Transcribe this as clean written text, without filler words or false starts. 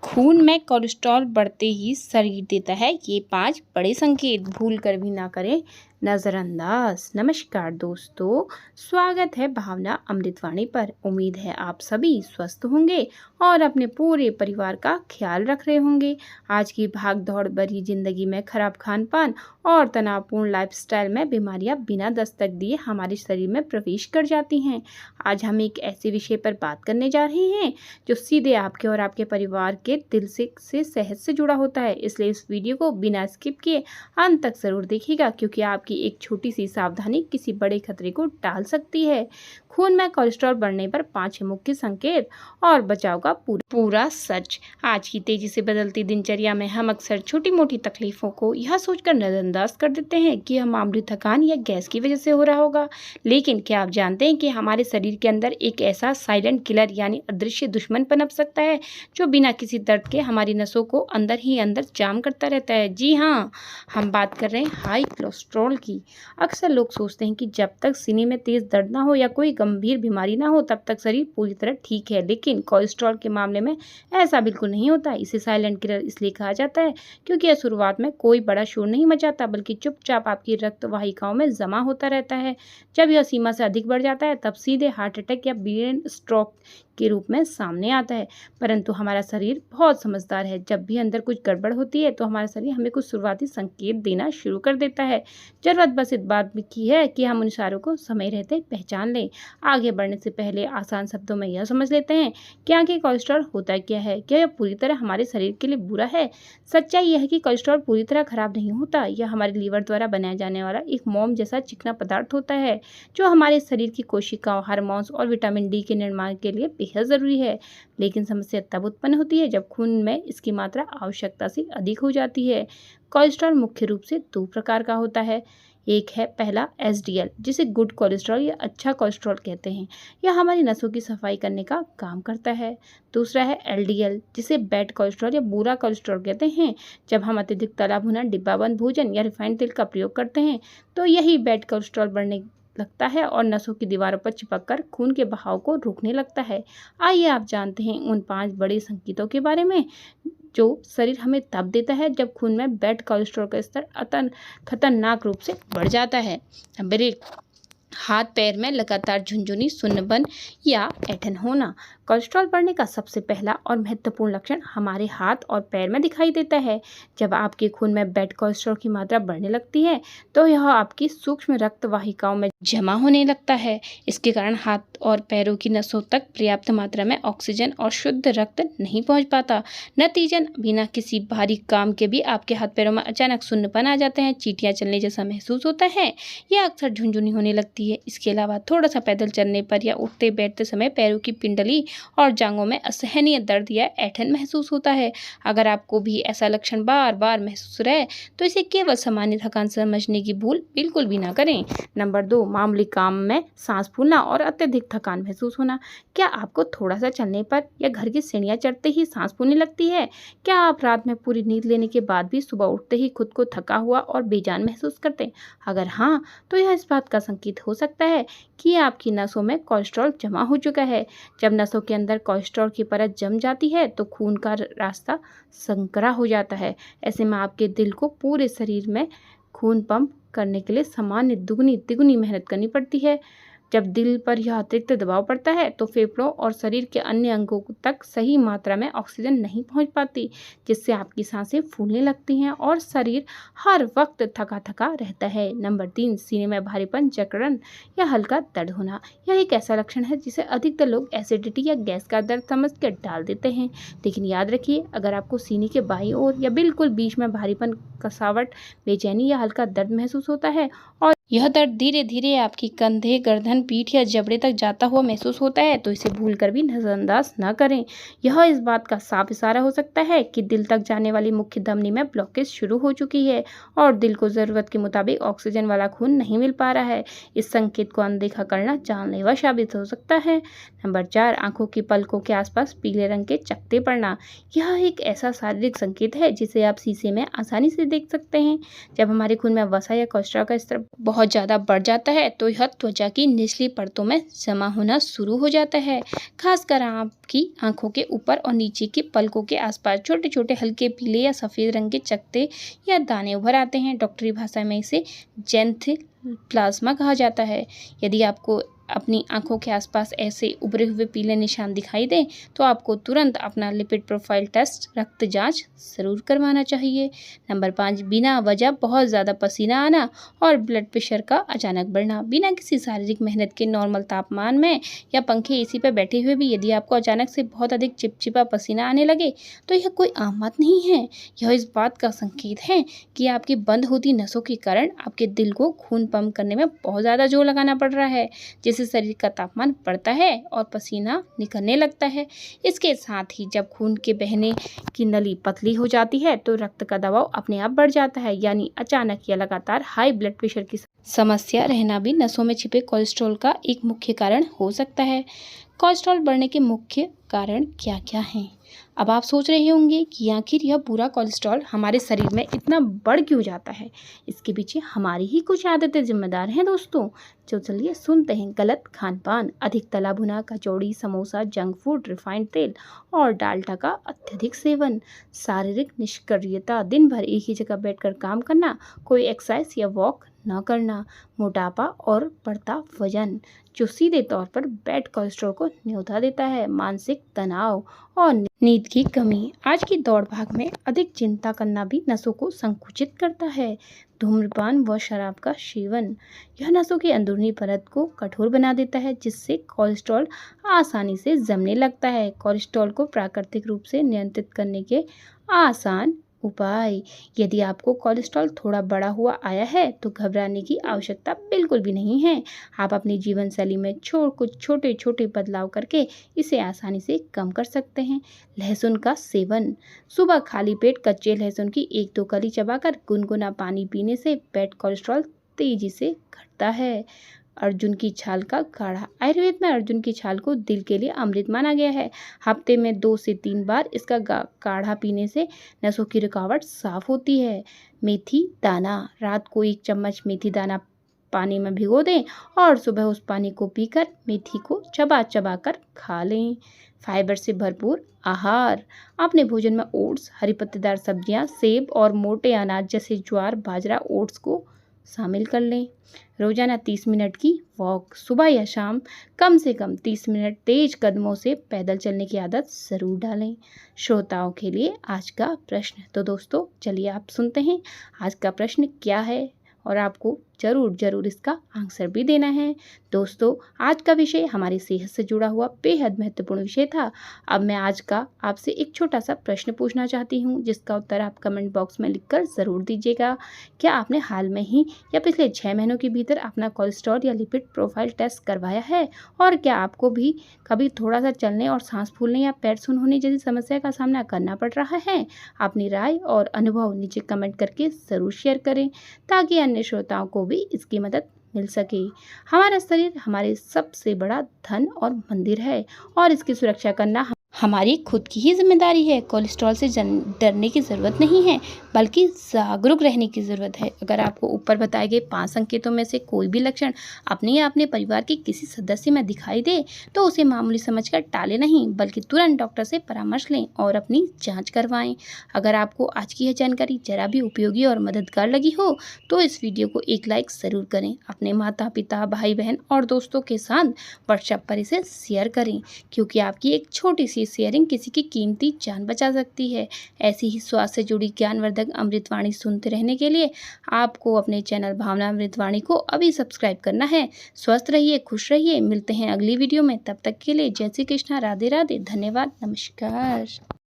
खून में कोलेस्ट्रॉल बढ़ते ही शरीर देता है ये 5 बड़े संकेत। भूल कर भी ना करें नज़रअंदाज। नमस्कार दोस्तों, स्वागत है भावना अमृतवाणी पर। उम्मीद है आप सभी स्वस्थ होंगे और अपने पूरे परिवार का ख्याल रख रहे होंगे। आज की भाग दौड़ भरी जिंदगी में खराब खान पान और तनावपूर्ण लाइफस्टाइल में बीमारियां बिना दस्तक दिए हमारे शरीर में प्रवेश कर जाती हैं। आज हम एक ऐसे विषय पर बात करने जा रहे हैं जो सीधे आपके और आपके परिवार के दिल से सेहत से जुड़ा होता है। इसलिए इस वीडियो को बिना स्किप किए अंत तक जरूर देखिएगा, क्योंकि आपकी एक छोटी सी सावधानी किसी बड़े खतरे को टाल सकती है। खून में कोलेस्ट्रॉल बढ़ने पर 5 मुख्य संकेत और बचाव का पूरा सच। आज की तेजी से बदलती दिनचर्या में हम अक्सर छोटी मोटी तकलीफों को यह सोचकर नजरअंदाज कर देते हैं कि यह मामूली थकान या गैस की वजह से हो रहा होगा। लेकिन क्या आप जानते हैं कि हमारे शरीर के अंदर एक ऐसा साइलेंट किलर यानी अदृश्य दुश्मन पनप सकता है जो बिना किसी दर्द के हमारी नसों को अंदर ही अंदर जाम करता रहता है। जी हाँ, हम बात कर रहे हैं हाई कोलेस्ट्रॉल की। अक्सर लोग सोचते हैं कि जब तक सीने में तेज दर्द ना हो या कोई गंभीर बीमारी ना हो तब तक शरीर पूरी तरह ठीक है, लेकिन कोलेस्ट्रॉल के मामले में ऐसा बिल्कुल नहीं होता। इसे साइलेंट किलर इसलिए कहा जाता है क्योंकि यह शुरुआत में कोई बड़ा शोर नहीं मचाता, बल्कि चुपचाप आपकी रक्त वाहिकाओं में जमा होता रहता है। जब यह सीमा से अधिक बढ़ जाता है तब सीधे हार्ट अटैक या ब्रेन स्ट्रोक के रूप में सामने आता है। परंतु हमारा शरीर बहुत समझदार है। जब भी अंदर कुछ गड़बड़ होती है तो हमारा शरीर हमें कुछ शुरुआती संकेत देना शुरू कर देता है। जरूरत बस इस बात की है कि हम उन इशारों को समय रहते पहचान लें। आगे बढ़ने से पहले आसान शब्दों में यह समझ लेते हैं कि आगे कोलेस्ट्रॉल होता क्या है। क्या यह पूरी तरह हमारे शरीर के लिए बुरा है? सच्चाई यह है कि कोलेस्ट्रॉल पूरी तरह खराब नहीं होता। यह हमारे लीवर द्वारा बनाया जाने वाला एक मोम जैसा चिकना पदार्थ होता है जो हमारे शरीर की कोशिकाओं, हार्मोन्स और विटामिन डी के निर्माण के लिए बेहद ज़रूरी है। लेकिन समस्या तब उत्पन्न होती है जब खून में इसकी मात्रा आवश्यकता से अधिक हो जाती है। कोलेस्ट्रॉल मुख्य रूप से 2 प्रकार का होता है। एक है पहला एसडीएल, जिसे गुड कोलेस्ट्रॉल या अच्छा कोलेस्ट्रॉल कहते हैं। यह हमारी नसों की सफाई करने का काम करता है। दूसरा है एलडीएल, जिसे बैड कोलेस्ट्रॉल या बुरा कोलेस्ट्रॉल कहते हैं। जब हम अत्यधिक तला भुना, डिब्बाबंद भोजन या रिफाइंड तेल का प्रयोग करते हैं तो यही बैड कोलेस्ट्रॉल बढ़ने लगता है और नसों की दीवारों पर चिपककर खून के बहाव को रोकने लगता है। आइए आप जानते हैं उन 5 बड़े संकेतों के बारे में जो शरीर हमें तब देता है जब खून में बैड कोलेस्ट्रॉल का स्तर खतरनाक रूप से बढ़ जाता है। नंबर 1, हाथ पैर में लगातार झुनझुनी, सुन्नपन या ऐंठन होना। कोलेस्ट्रॉल बढ़ने का सबसे पहला और महत्वपूर्ण लक्षण हमारे हाथ और पैर में दिखाई देता है। जब आपके खून में बैड कोलेस्ट्रॉल की मात्रा बढ़ने लगती है तो यह आपकी सूक्ष्म रक्त वाहिकाओं में जमा होने लगता है। इसके कारण हाथ और पैरों की नसों तक पर्याप्त मात्रा में ऑक्सीजन और शुद्ध रक्त नहीं पहुंच पाता। नतीजन बिना किसी भारी काम के भी आपके हाथ पैरों में अचानक सुन्नपन आ जाते हैं, चींटियां चलने जैसा महसूस होता है या अक्सर झुनझुनी होने लगती है। इसके अलावा थोड़ा सा पैदल चलने पर या उठते बैठते समय पैरों की पिंडली और जांघों में असहनीय दर्द या ऐंठन महसूस होता है। अगर आपको भी ऐसा लक्षण बार बार महसूस रहे तो इसे केवल सामान्य थकान समझने की भूल बिल्कुल भी ना करें। नंबर 2, मामूली काम में सांस फूलना और अत्यधिक थकान महसूस होना। क्या आपको थोड़ा सा चलने पर या घर की सीढ़ियां चढ़ते ही सांस फूलने लगती है? क्या आप रात में पूरी नींद लेने के बाद भी सुबह उठते ही खुद को थका हुआ और बेजान महसूस करते हैं? अगर हाँ, तो यह इस बात का संकेत हो सकता है कि आपकी नसों में कोलेस्ट्रॉल जमा हो चुका है। जब नसों के अंदर कोलेस्ट्रॉल की परत जम जाती है तो खून का रास्ता संकरा हो जाता है। ऐसे में आपके दिल को पूरे शरीर में खून पंप करने के लिए सामान्य दुगनी तिगुनी मेहनत करनी पड़ती है। जब दिल पर यह अतिरिक्त दबाव पड़ता है तो फेफड़ों और शरीर के अन्य अंगों तक सही मात्रा में ऑक्सीजन नहीं पहुंच पाती, जिससे आपकी सांसें फूलने लगती हैं और शरीर हर वक्त थका थका रहता है। नंबर 3, सीने में भारीपन, जकड़न या हल्का दर्द होना। यह एक ऐसा लक्षण है जिसे अधिकतर लोग एसिडिटी या गैस का दर्द समझ कर टाल देते हैं। लेकिन याद रखिए, अगर आपको सीने के बाईं ओर या बिल्कुल बीच में भारीपन, कसावट, बेचैनी या हल्का दर्द महसूस होता है और यह दर्द धीरे धीरे आपकी कंधे, गर्दन, पीठ या जबड़े तक जाता हुआ महसूस होता है तो इसे भूलकर भी नजरअंदाज न करें। यह इस बात का साफ इशारा हो सकता है कि दिल तक जाने वाली मुख्य धमनी में ब्लॉकेज शुरू हो चुकी है और दिल को जरूरत के मुताबिक ऑक्सीजन वाला खून नहीं मिल पा रहा है। इस संकेत को अनदेखा करना जानलेवा साबित हो सकता है। नंबर 4, आंखों की पलकों के आसपास पीले रंग के चकत्ते पड़ना। यह एक ऐसा शारीरिक संकेत है जिसे आप शीशे में आसानी से देख सकते हैं। जब हमारे खून में वसा या कोलेस्ट्रॉल का स्तर बहुत ज़्यादा बढ़ जाता है तो यह त्वचा की निचली परतों में जमा होना शुरू हो जाता है। खासकर आपकी आंखों के ऊपर और नीचे के पलकों के आसपास छोटे छोटे हल्के पीले या सफ़ेद रंग के चकत्ते या दाने उभर आते हैं। डॉक्टरी भाषा में इसे ज़ैंथोप्लाज्मा कहा जाता है। यदि आपको अपनी आंखों के आसपास ऐसे उभरे हुए पीले निशान दिखाई दें तो आपको तुरंत अपना लिपिड प्रोफाइल टेस्ट रक्त जांच ज़रूर करवाना चाहिए। नंबर 5, बिना वजह बहुत ज़्यादा पसीना आना और ब्लड प्रेशर का अचानक बढ़ना। बिना किसी शारीरिक मेहनत के नॉर्मल तापमान में या पंखे एसी पर बैठे हुए भी यदि आपको अचानक से बहुत अधिक चिपचिपा पसीना आने लगे तो यह कोई आम बात नहीं है। यह इस बात का संकेत है कि आपकी बंद होती नसों के कारण आपके दिल को खून पंप करने में बहुत ज़्यादा जोर लगाना पड़ रहा है, जिससे शरीर का तापमान बढ़ता है और पसीना निकलने लगता है। इसके साथ ही जब खून के बहने की नली पतली हो जाती है तो रक्त का दबाव अपने आप बढ़ जाता है, यानी अचानक या लगातार हाई ब्लड प्रेशर की समस्या रहना भी नसों में छिपे कोलेस्ट्रॉल का एक मुख्य कारण हो सकता है। कोलेस्ट्रॉल बढ़ने के मुख्य कारण क्या क्या हैं? अब आप सोच रहे होंगे कि आखिर यह पूरा कोलेस्ट्रॉल हमारे शरीर में इतना बढ़ क्यों जाता है। इसके पीछे हमारी ही कुछ आदतें जिम्मेदार हैं दोस्तों। तो चलिए सुनते हैं। गलत खान पान, अधिक तला भुना, कचौड़ी, समोसा, जंक फूड, रिफाइंड तेल और डाल्डा का अत्यधिक सेवन, शारीरिक निष्क्रियता, दिन भर एक ही जगह बैठकर काम करना, कोई एक्सरसाइज या वॉक न करना, मोटापा और बढ़ता वजन जो सीधे तौर पर बैड कोलेस्ट्रॉल को न्योता देता है, मानसिक तनाव और नींद की कमी। आज की दौड़ भाग में अधिक चिंता करना भी नसों को संकुचित करता है। धूम्रपान व शराब का सेवन, यह नसों की अंदरूनी परत को कठोर बना देता है, जिससे कोलेस्ट्रॉल आसानी से जमने लगता है। कोलेस्ट्रॉल को प्राकृतिक रूप से नियंत्रित करने के आसान उपाय। यदि आपको कोलेस्ट्रॉल थोड़ा बढ़ा हुआ आया है तो घबराने की आवश्यकता बिल्कुल भी नहीं है। आप अपनी जीवन शैली में कुछ छोटे छोटे बदलाव करके इसे आसानी से कम कर सकते हैं। लहसुन का सेवन, सुबह खाली पेट कच्चे लहसुन की 1-2 कली चबाकर गुनगुना पानी पीने से बैड कोलेस्ट्रॉल तेजी से घटता है। अर्जुन की छाल का काढ़ा, आयुर्वेद में अर्जुन की छाल को दिल के लिए अमृत माना गया है। हफ्ते में 2 से 3 बार इसका काढ़ा पीने से नसों की रुकावट साफ होती है। मेथी दाना, रात को 1 चम्मच मेथी दाना पानी में भिगो दें और सुबह उस पानी को पीकर मेथी को चबा चबा कर खा लें। फाइबर से भरपूर आहार, अपने भोजन में ओट्स, हरी पत्तेदार सब्जियां, सेब और मोटे अनाज जैसे ज्वार, बाजरा, ओट्स को शामिल कर लें। रोजाना 30 मिनट की वॉक, सुबह या शाम कम से कम 30 मिनट तेज कदमों से पैदल चलने की आदत ज़रूर डालें। श्रोताओं के लिए आज का प्रश्न। तो दोस्तों चलिए आप सुनते हैं आज का प्रश्न क्या है और आपको ज़रूर इसका आंसर भी देना है। दोस्तों आज का विषय हमारी सेहत से जुड़ा हुआ बेहद महत्वपूर्ण विषय था। अब मैं आज का आपसे एक छोटा सा प्रश्न पूछना चाहती हूँ, जिसका उत्तर आप कमेंट बॉक्स में लिखकर ज़रूर दीजिएगा। क्या आपने हाल में ही या पिछले 6 महीनों के भीतर अपना कोलेस्ट्रॉल या लिपिड प्रोफाइल टेस्ट करवाया है? और क्या आपको भी कभी थोड़ा सा चलने और सांस फूलने या पैर सुन्न होने जैसी समस्या का सामना करना पड़ रहा है? अपनी राय और अनुभव नीचे कमेंट करके ज़रूर शेयर करें, ताकि अन्य श्रोताओं को भी इसकी मदद मिल सके। हमारा शरीर हमारे सबसे बड़ा धन और मंदिर है और इसकी सुरक्षा करना हमारी खुद की ही जिम्मेदारी है। कोलेस्ट्रॉल से डरने की ज़रूरत नहीं है, बल्कि जागरूक रहने की ज़रूरत है। अगर आपको ऊपर बताए गए 5 संकेतों में से कोई भी लक्षण अपने या अपने परिवार के किसी सदस्य में दिखाई दे तो उसे मामूली समझकर टालें नहीं, बल्कि तुरंत डॉक्टर से परामर्श लें और अपनी जांच करवाएं। अगर आपको आज की यह जानकारी जरा भी उपयोगी और मददगार लगी हो तो इस वीडियो को एक लाइक ज़रूर करें। अपने माता पिता, भाई बहन और दोस्तों के साथ व्हाट्सएप पर इसे शेयर करें, क्योंकि आपकी एक छोटी सी शेयरिंग किसी की कीमती जान बचा सकती है। ऐसी ही स्वास्थ्य से जुड़ी ज्ञानवर्धक अमृतवाणी सुनते रहने के लिए आपको अपने चैनल भावना अमृतवाणी को अभी सब्सक्राइब करना है। स्वस्थ रहिए, खुश रहिए। मिलते हैं अगली वीडियो में। तब तक के लिए जय श्री कृष्णा, राधे राधे, धन्यवाद, नमस्कार।